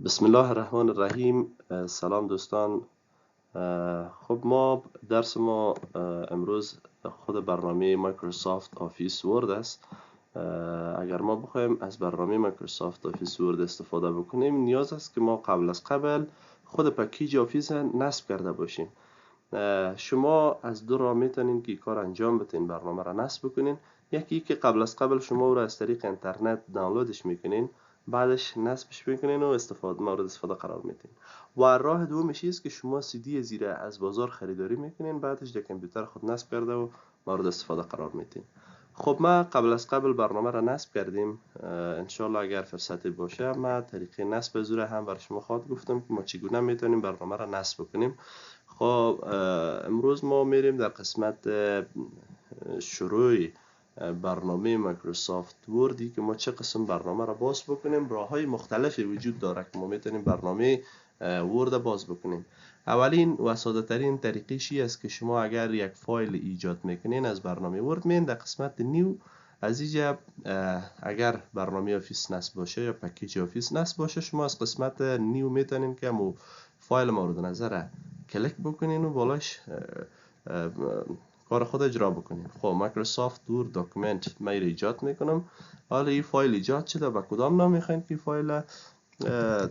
بسم الله الرحمن الرحیم. سلام دوستان. خب ما درس ما امروز خود برنامه مایکروسافت آفیس ورد است. اگر ما بخوایم از برنامه مایکروسافت آفیس ورد استفاده بکنیم نیاز است که ما قبل خود پکیج آفیس نصب کرده باشیم. شما از دو راه میتونین که کار انجام بدین، برنامه را نصب بکنین. یکی که قبل شما او را از طریق اینترنت دانلودش میکنین، بعدش نصبش میکنین و مورد استفاده قرار میدین. و راه دومش است که شما سی دی زیره از بازار خریداری میکنین، بعدش در کامپیوتر خود نصب کرده و مورد استفاده قرار میدین. خب ما قبل برنامه را نصب کردیم. انشالله اگر فرصتی باشه ما طریقه نصب زوره هم بر شما خواهد گفتم که ما چگونه میتونیم برنامه را نصب کنیم. خب امروز ما میریم در قسمت شروع برنامه مایکروسافت وردی که ما چه قسم برنامه را باز بکنیم. راه های مختلفی وجود داره که ما میتونیم برنامه ورد باز بکنیم. اولین و ساده ترین طریقشی است که شما اگر یک فایل ایجاد میکنین از برنامه ورد میین در قسمت نیو، از اینجا اگر برنامه آفیس نصب باشه یا پکیج آفیس نصب باشه شما از قسمت نیو میتونین که فایل مورد نظر کلیک بکنین و بالاش کار خود اجرا بکنین. خب مایکروسافت ورد داکیومنت ما ایجاد میکنم. حالا این فایل ایجاد شده، به کدام نام میخواین که فایل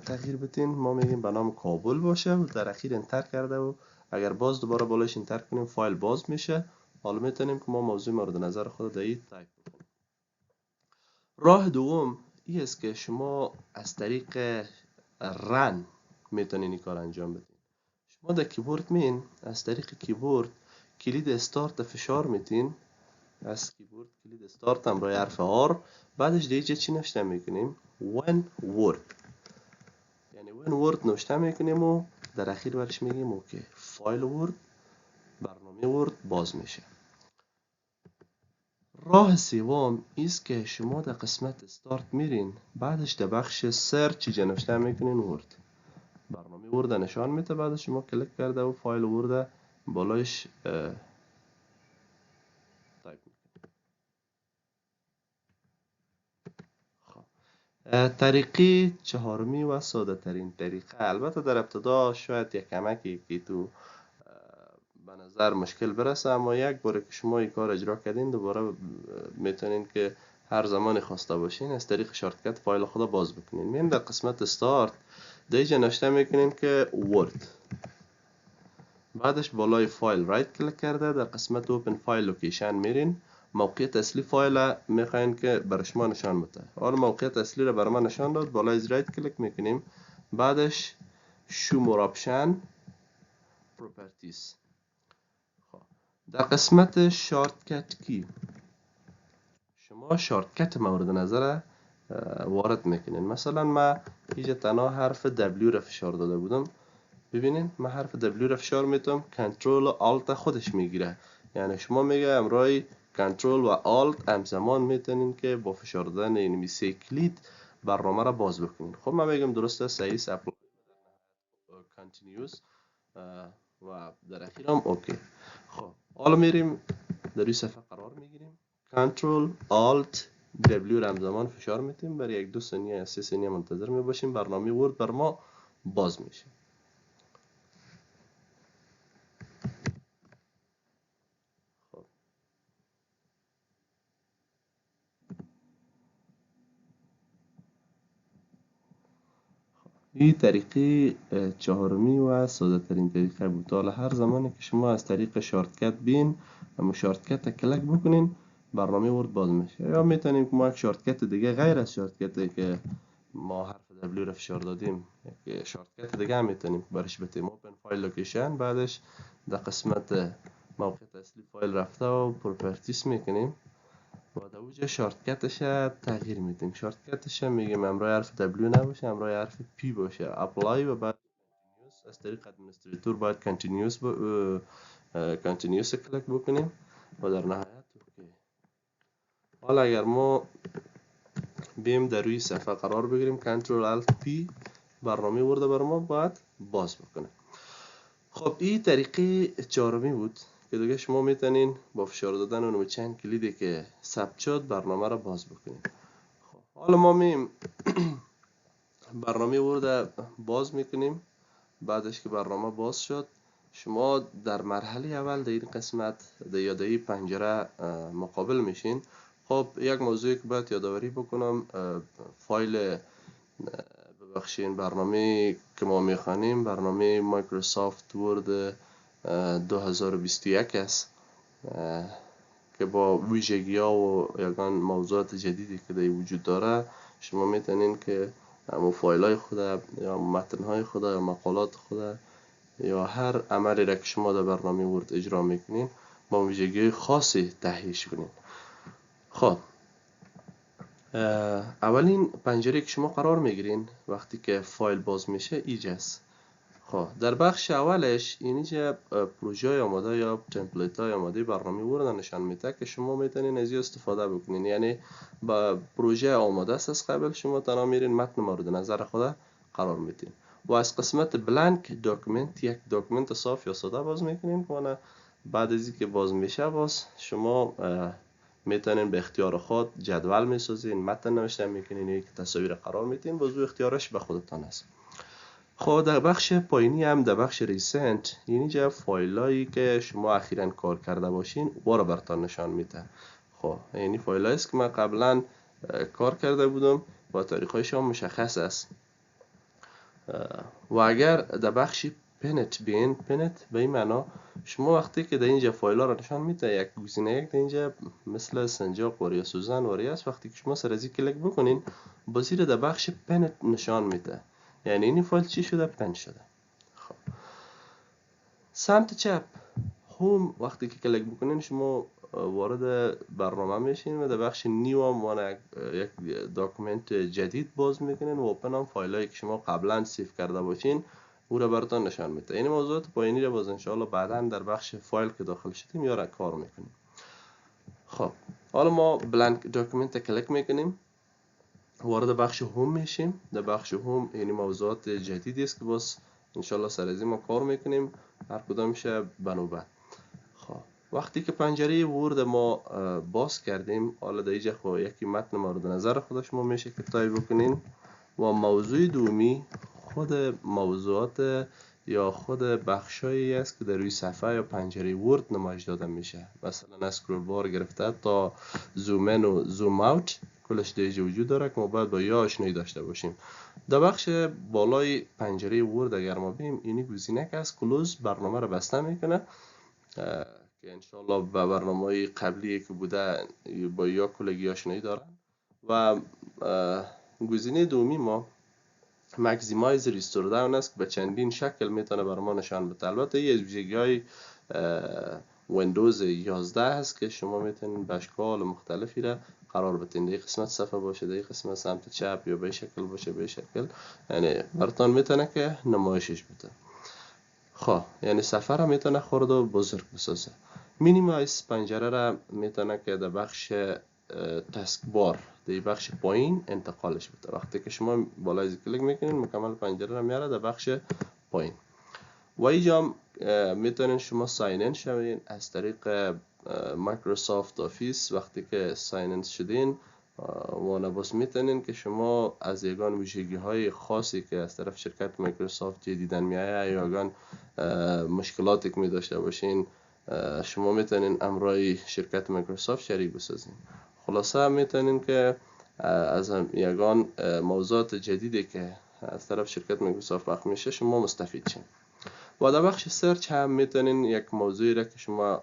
تغییر بدین؟ ما میگیم به نام کابل باشه و در اخیر انتر کرده و اگر باز دوباره بالاش انتر کنیم فایل باز میشه. حالا میتونیم که ما موضوع مورد نظر خود در این تایپ بکنیم. راه دوم این است که شما از طریق رن میتونین این کار انجام بدین. شما در کیبورد مین از طریق کیبورد کلید استارت فشار میتین. از کیبورد کلید استارت هم روی حرف آر، بعدش دیگه چی نوشته میکنیم؟ when word، یعنی when word نوشته میکنیم و در اخیر برش میگیم اوکی فایل ورد، برنامه ورد باز میشه. راه سوم است که شما در قسمت استارت میرین، بعدش در بخش سرچ چی نوشته میکنین؟ ورد، برنامه ورد نشان میده. بعدش شما کلیک کرده و فایل ورد بالایش تایپ میکنین. طریقه چهارمی و ساده ترین طریقه، البته در ابتدا شاید یک کمکی که تو به نظر مشکل برسه، اما یک بار که شما این کار اجرا کردین دوباره میتونین که هر زمان خواسته باشین از طریق شارتکت فایل خود باز بکنین. میرین در قسمت استارت دیجا نوشته میکنین که ورد، بعدش بالای فایل رایت کلیک کرده در قسمت اوپن فایل لوکیشن میرین. موقعیت اصلی فایل میخواین که بر شما نشان بده. حالا موقعیت اصلی رو بر ما نشان داد، بالای رایت کلیک میکنیم، بعدش شو مور آپشن پروپرتیز. در قسمت شارتکت کی شما شارتکت مورد نظر وارد میکنین. مثلا ما اینجا تنها حرف W را فشار داده بودم، ببینین من حرف W را فشار میتم، کنترل و آلت خودش میگیره. یعنی شما میگه امرای کنترل و آلت همزمان میتونین که با فشار دادن این سه کلید برنامه را باز بکنین. خب من میگم درسته، صحیح است، اپلای کانتینیوس و در اخیر هم اوکی. خب حالا میریم در این صفحه قرار میگیریم، کنترل آلت W را همزمان فشار میتیم، برای یک دو ثانیه یا 3 ثانیه منتظر میباشیم، برنامه ورد بر ما باز میشه. این طریقه چهارمی و ساده ترین طریقه بود. حالا هر زمانی که شما از طریق شارتکت بین اما شارتکت کلیک بکنین برنامه ورد باز میشه. یا میتونیم که ما یک شارتکت دیگه غیر از شارتکتی که ما حرف W را فشار دادیم یک شارتکت دیگه هم میتونیم برش بتیم. اوپن فایل لوکیشن، بعدش در قسمت موقعیت اصلی فایل رفته و پروپرتیز میکنیم و در اوجه شارتکتش تغییر میدیم. شارتکتش میگیم امرای حرف W نباشه، امرای حرف P باشه، اپلای و بعد کنتینیوس. از طریق ادمنستریتور باید کنتینیوس کلیک بکنیم و در نهایت اوکی. حالا اگر ما بیم در روی صفحه قرار بگیریم کنترل الت پی، برنامه ورده بر ما باید باز بکنه. خب این طریقه چهارمی بود که دیگه شما میتونین با فشار دادن اون چند کلیدی که ثبت شد برنامه را باز بکنید. خب حالا ما میم برنامه ورد باز میکنیم. بعدش که برنامه باز شد، شما در مرحله اول در این قسمت یا در این پنجره مقابل میشین. خب یک موضوعی که باید یادآوری بکنم، فایل ببخشین برنامه که ما میخوانیم برنامه مایکروسافت ورد 2021 است که با ویژگی ها و یگان موضوعات جدیدی که در وجود داره، شما میتونین که همون فایل های خود یا متن های خود یا مقالات خود یا هر عملی را که شما در برنامه ورد اجرا میکنین با ویژگی خاصی تهیهش کنین. خب اولین پنجره که شما قرار میگیرین وقتی که فایل باز میشه ایجاست. خب در بخش اولش اینجا پروژه آماده یا تمپلیت های آماده برنامه ورد نشان میده که شما میتونین از این استفاده بکنین. یعنی با پروژه آماده است از قبل، شما تنها میرین متن مورد نظر خود قرار میدین و از قسمت بلانک داکومنت یک داکومنت صاف یا ساده باز میکنین. و بعد از اینکه باز میشه باز شما میتونین به اختیار خود جدول میسازین، متن نوشته میکنین، یک تصاویر قرار میدین، بازو اختیارش به خودتان است. خب در بخش پایینی هم در بخش ریسنت اینجا فایلایی که شما اخیراً کار کرده باشین او را براتون نشان میده. خب یعنی فایلایی است که من قبلا کار کرده بودم و تاریخش هم مشخص است. و اگر در بخش پنت بین، پنت به این معنا شما وقتی که در اینجا فایل ها را نشان میده یک گزینه یک در اینجا مثل سنجاق و یا سوزن و است، وقتی که شما سر از کلیک بکنین با زیر در بخش پنت نشان میده. یعنی این فایل چی شده؟ پن شده. خب سمت چپ هوم وقتی که کلیک بکنین شما وارد برنامه میشین و در بخش نیو هم یک داکومنت جدید باز میکنین و اوپن هم فایل هایی که شما قبلا سیف کرده باشین او را براتون نشان میده. این موضوعات پایینی را باز انشاءالله بعدا در بخش فایل که داخل شدیم یا کار میکنیم. خب حالا ما بلانک داکومنت کلیک میکنیم، وارد بخش هوم میشیم. در بخش هوم یعنی موضوعات جدیدی است که باز انشالله سر از این ما کار میکنیم، هر کدامش به نوبت. خب وقتی که پنجره ورد ما باز کردیم، حالا در اینجا خب یکی متن مورد نظر خودش ما میشه که تایپ بکنین و موضوع دومی خود موضوعات یا خود بخشایی است که در روی صفحه یا پنجره ورد نمایش داده میشه. مثلا اسکرول بار گرفته تا زوم ان و زوم اوت کلش دیجا وجود داره که ما باید با یا آشنایی داشته باشیم. در بخش بالای پنجره ورد اگر ما بیم اینی گزینه که از کلوز برنامه رو بسته میکنه که انشالله به برنامه قبلی که بوده با یا کلگی آشنایی دارن. و گزینه دومی ما ماکسیمایز ریستور داون است که به چندین شکل میتونه بر ما نشان بده. البته یه از ویژگی‌های ویندوز 11 هست که شما میتونید به اشکال مختلفی را قرار بدین. در قسمت صفحه باشه، در قسمت سمت چپ یا به شکل باشه به شکل، یعنی براتون میتونه که نمایشش بده. خب یعنی صفحه را میتونه خرد و بزرگ بسازه. مینیمایز پنجره را میتونه که در بخش تسک بار در بخش پایین انتقالش بده. وقتی که شما بالای کلیک میکنین مکمل پنجره را میاره در بخش پایین. و اینجا میتونین شما ساین این شوین از طریق مایکروسافت آفیس. وقتی که ساین این شدین و نباس میتونین که شما از یگان ویژگی های خاصی که از طرف شرکت مایکروسافت دیدن میایه یا یگان مشکلاتی که می داشته باشین شما میتونین امرای شرکت مایکروسافت شریک بسازین. خلاصه میتونین که از یگان موضوعات جدیدی که از طرف شرکت مایکروسافت وقت میشه شما مستفید شین. و در بخش سرچ هم میتونین یک موضوعی را که شما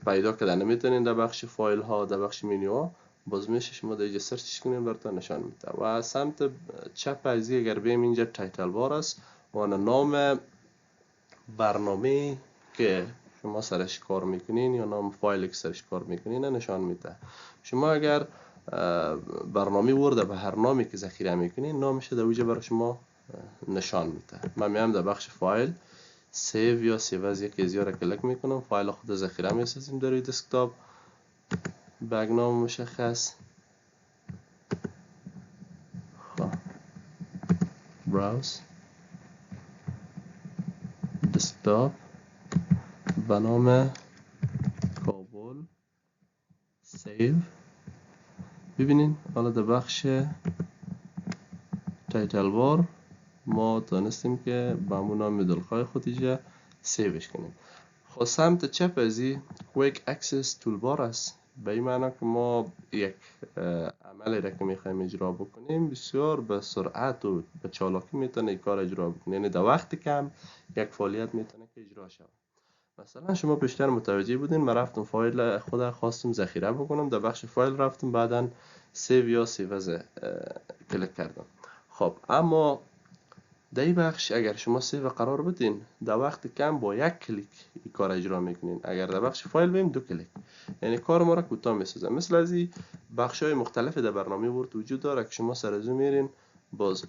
پیدا کردن نمیتونین در بخش فایل ها در بخش منیو باز میشه شما در اینجا سرچش کنین براتون نشان میده. و سمت چپ از اگر بیم اینجا تایتل بار است و نام برنامه که شما سرش کار میکنین یا نام فایل که سرش کار میکنین نشان میده. شما اگر برنامه ورد به هر نامی که ذخیره میکنین نامش در اوجه برای شما نشان میده. من میام در بخش فایل سیو یا سیو از یکی از یا را کلیک میکنم، فایل خود ذخیره میسازیم در روی دسکتاپ به نام مشخص. براوز دسکتاپ به نام کابل سیو. ببینین حالا در بخش تایتل بار ما دانستیم که با همون نام دلخواه خود اینجا سیوش کنیم. خب سمت چپ ازی کویک اکسس تول بار است، به این معنی که ما یک عملی را که میخوایم اجرا بکنیم بسیار به سرعت و به چالاکی میتونه این کار اجرا بکنیم، یعنی در وقت کم یک فعالیت میتونه که اجرا شود. مثلا شما بیشتر متوجه بودین من رفتم فایل خود خواستم ذخیره بکنم، در بخش فایل رفتم بعدا سیو یا سیوز کلیک کردم. خب اما در این بخش اگر شما سیو قرار بدین در وقت کم با یک کلیک این کار اجرا میکنین، اگر در بخش فایل بیم 2 کلیک، یعنی کار ما را کوتاه میسازه. مثل از این بخش های مختلف در برنامه ورد وجود داره که شما سر از اون میرین باز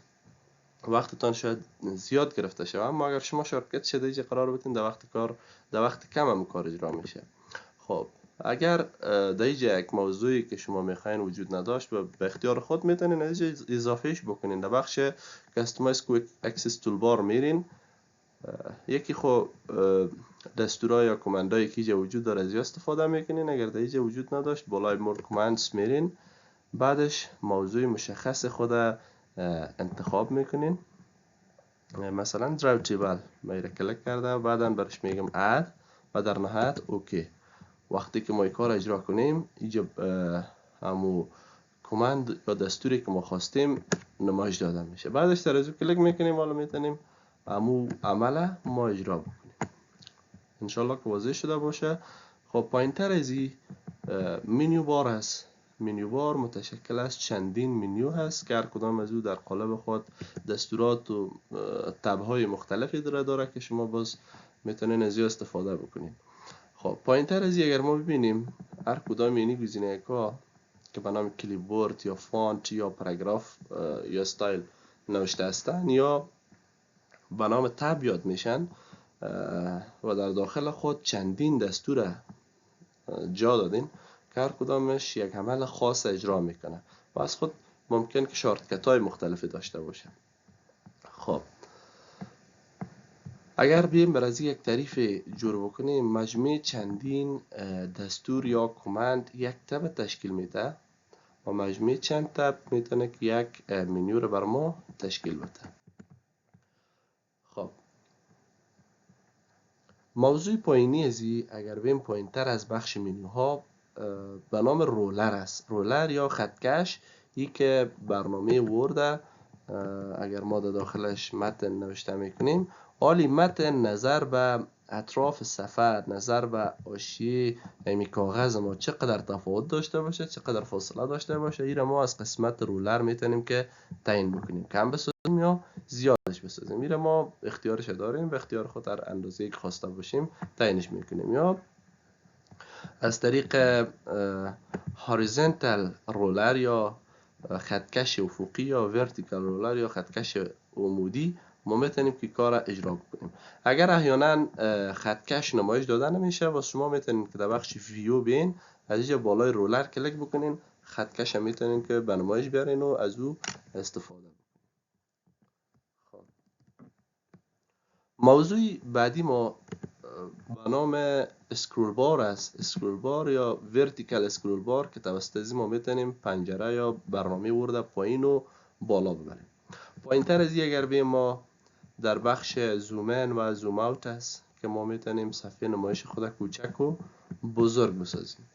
وقتتان شاید زیاد گرفته شود، اما اگر شما شارتکت شده اینجا قرار بدین در وقت کم هم کار اجرا میشه. خب اگر در اینجا یک موضوعی که شما میخواین وجود نداشت و به اختیار خود میتونین از اینجا اضافهش بکنین. در بخش کستومایز کویک اکسس تول بار میرین، یکی خو دستورای یا کماندایی که اینجا وجود داره از استفاده میکنین. اگر در اینجا وجود نداشت بالای مور کماندز میرین، بعدش موضوع مشخص خود انتخاب میکنین. مثلا درایو تیبل میره کلیک کرده و بعدا برش میگم اد و در نهایت اوکی. وقتی که ما این کار اجرا کنیم اینجا همو کماند یا دستوری که ما خواستیم نمایش داده میشه. بعدش در ازو کلیک میکنیم حالا میتونیم همو عمله ما اجرا بکنیم. انشالله که واضح شده باشه. خب پایین تر از این منیو بار هست. منیو بار متشکل از چندین منیو هست که هر کدام از او در قالب خود دستورات و تب‌های مختلفی داره که شما باز میتونین از این استفاده بکنین. خب پایین تر از این اگر ما ببینیم هر کدام اینی گزینه‌ها که به نام کلیپبورد یا فونت یا پاراگراف یا استایل نوشته هستن یا به نام تب یاد میشن و در داخل خود چندین دستور جا دادین که هر کدامش یک عمل خاص اجرا میکنه و از خود ممکن که شارتکت های مختلفی داشته باشه. خب اگر بیم بر از یک تعریف جور بکنیم، مجموعه چندین دستور یا کماند یک تب تشکیل میده و مجموعه چند تب میتونه که یک منیو رو بر ما تشکیل بده. خب موضوع پایینی ازی اگر بیم پایین تر از بخش منیوها به نام رولر است. رولر یا خطکش، ای که برنامه ورد اگر ما در داخلش متن نوشته میکنیم، حالی متن نظر به اطراف صفحه، نظر به حاشیه امی کاغذ ما چقدر تفاوت داشته باشه، چقدر فاصله داشته باشه، این ما از قسمت رولر میتونیم که تعیین بکنیم، کم بسازیم یا زیادش بسازیم. این ما اختیارش داریم، به اختیار خود در اندازه‌ای که خواسته باشیم تعیینش میکنیم. یا از طریق هوریزونتال رولر یا خطکش افقی یا ورتیکال رولر یا خطکش عمودی ما میتونیم که کار اجرا بکنیم. اگر احیانا خطکش نمایش داده نمیشه و شما میتونید که در بخش ویو بین از اینجا بالای رولر کلیک بکنین، خطکش هم میتونید که به نمایش بیارین و از او استفاده بکنین. خب موضوع بعدی ما به نام اسکرول بار است. اسکرول بار یا ورتیکال اسکرول بار که توسط از ما میتونیم پنجره یا برنامه ورد پایین و بالا ببریم. پایین تر از این اگر بیم ما در بخش زوم این و زوم اوت است که ما میتونیم صفحه نمایش خود کوچک و بزرگ بسازیم.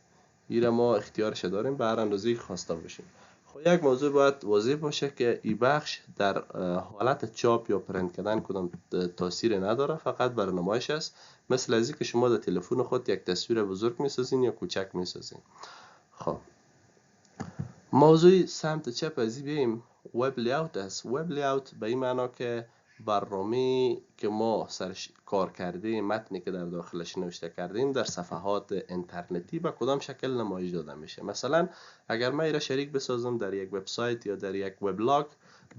این ما اختیارش داریم به هر اندازه‌ای خواسته باشیم. خب یک موضوع باید واضح باشه که این بخش در حالت چاپ یا پرینت کردن کدام تاثیر نداره، فقط برای نمایش است. مثل از این که شما در تلفن خود یک تصویر بزرگ میسازین یا کوچک میسازین. خب موضوع سمت چپ از این بیم وب لیاوت است. وب لیاوت به این معنا که برنامه که ما سرش کار کردیم، متنی که در داخلش نوشته کردیم در صفحات اینترنتی به کدام شکل نمایش داده میشه. مثلا اگر من ایره شریک بسازم در یک وبسایت یا در یک وبلاگ،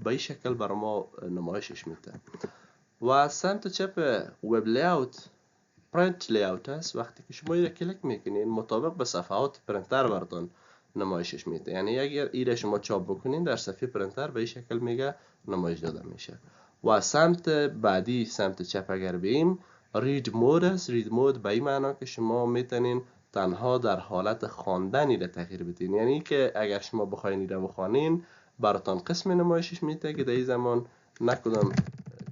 به این شکل برای ما نمایشش میده. و سمت چپ وب لیاوت پرینت لیاوت است. وقتی که شما ایره کلیک میکنین مطابق به صفحات پرینتر براتون نمایشش میده. یعنی اگر ایره شما چاپ بکنین در صفحه پرینتر به این شکل میگه نمایش داده میشه. و سمت بعدی سمت چپ اگر بیم رید مود است. رید مود به این معنا که شما میتونین تنها در حالت خواندن ایره تغییر بدین. یعنی که اگر شما بخواین ایره بخوانین براتان قسم نمایشش میده که در این زمان نکدام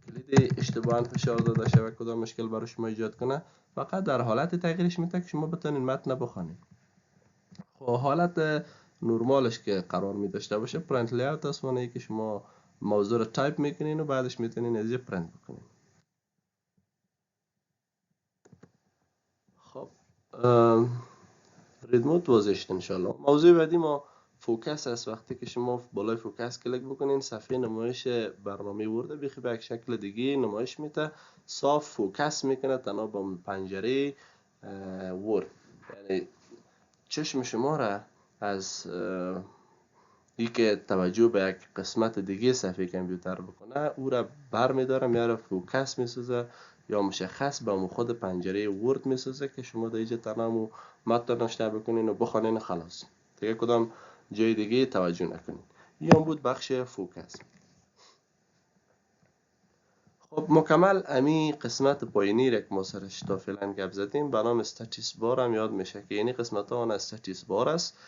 کلید اشتباها فشار داده شود کدام مشکل برای شما ایجاد کنه، فقط در حالت تغییرش میده که شما بتونین متن بخونید. خب حالت نرمالش که قرار می داشته باشه پرینت لیاوت است، معنی که شما موضوع رو تایپ میکنین و بعدش میتونین از پرینت بکنین. خب ریدموت واضح شد انشالله. موضوع بعدی ما فوکس است. وقتی که شما بالای فوکس کلیک بکنین صفحه نمایش برنامه ورد بیخی به یک شکل دیگه نمایش میده، صاف فوکس میکنه تنها با پنجره ورد، یعنی چشم شما را از ای که توجه به یک قسمت دیگه صفحه کامپیوتر بکنه او را بر میداره میاره فوکس میسازه یا مشخص به خود پنجره ورد میسازه که شما در اینجا تنها متن نشته بکنین و بخونین خلاص دیگه کدام جای دیگه توجه نکنین. این بود بخش فوکس. خب مکمل امی قسمت پایینی را که ما سرش تا فعلا گپ زدیم به نام استاتیس بار هم یاد میشه که یعنی قسمت ها آن استاتیس بار است.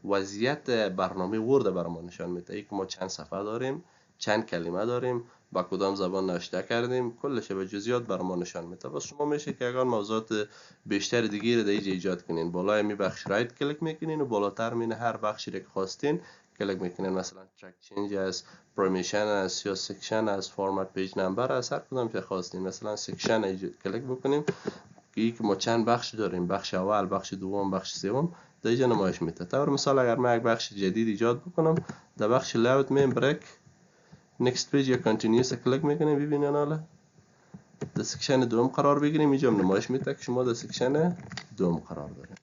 وضعیت برنامه ورد بر ما نشان میده ای که ما چند صفحه داریم، چند کلمه داریم، با کدام زبان نوشته کردیم، کلش به جزئیات بر ما نشان میده. بس شما میشه که اگر موضوعات بیشتر دیگه رو در اینجا ایجاد کنین بالای می بخش رایت کلیک میکنین و بالاتر مین هر بخشی رو که خواستین کلیک میکنین، مثلا ترک چنج از پرمیشن است یا سکشن از فرمت پیج نمبر است، هر کدام که خواستین مثلا سکشن ایجاد کلیک بکنیم که ما چند بخش داریم، بخش اول، بخش دوم، بخش سوم در اینجا نمایش میده. طور مثال اگر من یک بخش جدید ایجاد بکنم در بخش لاوت میم بریک next page یا continuous کلیک میکنیم ببینین حالا در سکشن دوم قرار بگیریم اینجا نمایش میده که شما در سکشن دوم قرار داریم.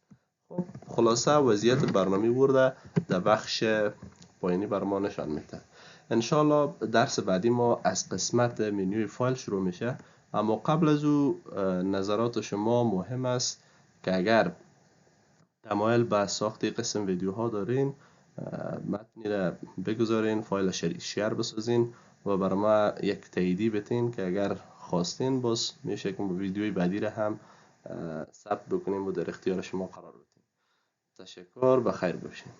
خب خلاصه وضعیت برنامه ورد در بخش پایینی بر ما نشان میده. انشالله درس بعدی ما از قسمت منوی فایل شروع میشه، اما قبل از او نظرات شما مهم است که اگر تمایل به ساخت قسم ویدیوها دارین متنی را بگذارین، فایل شیر بسازین و بر ما یک تاییدی بتین که اگر خواستین باز میشه که ویدیوی بعدی را هم ثبت بکنیم و در اختیار شما قرار بدیم. تشکر، بخیر باشین.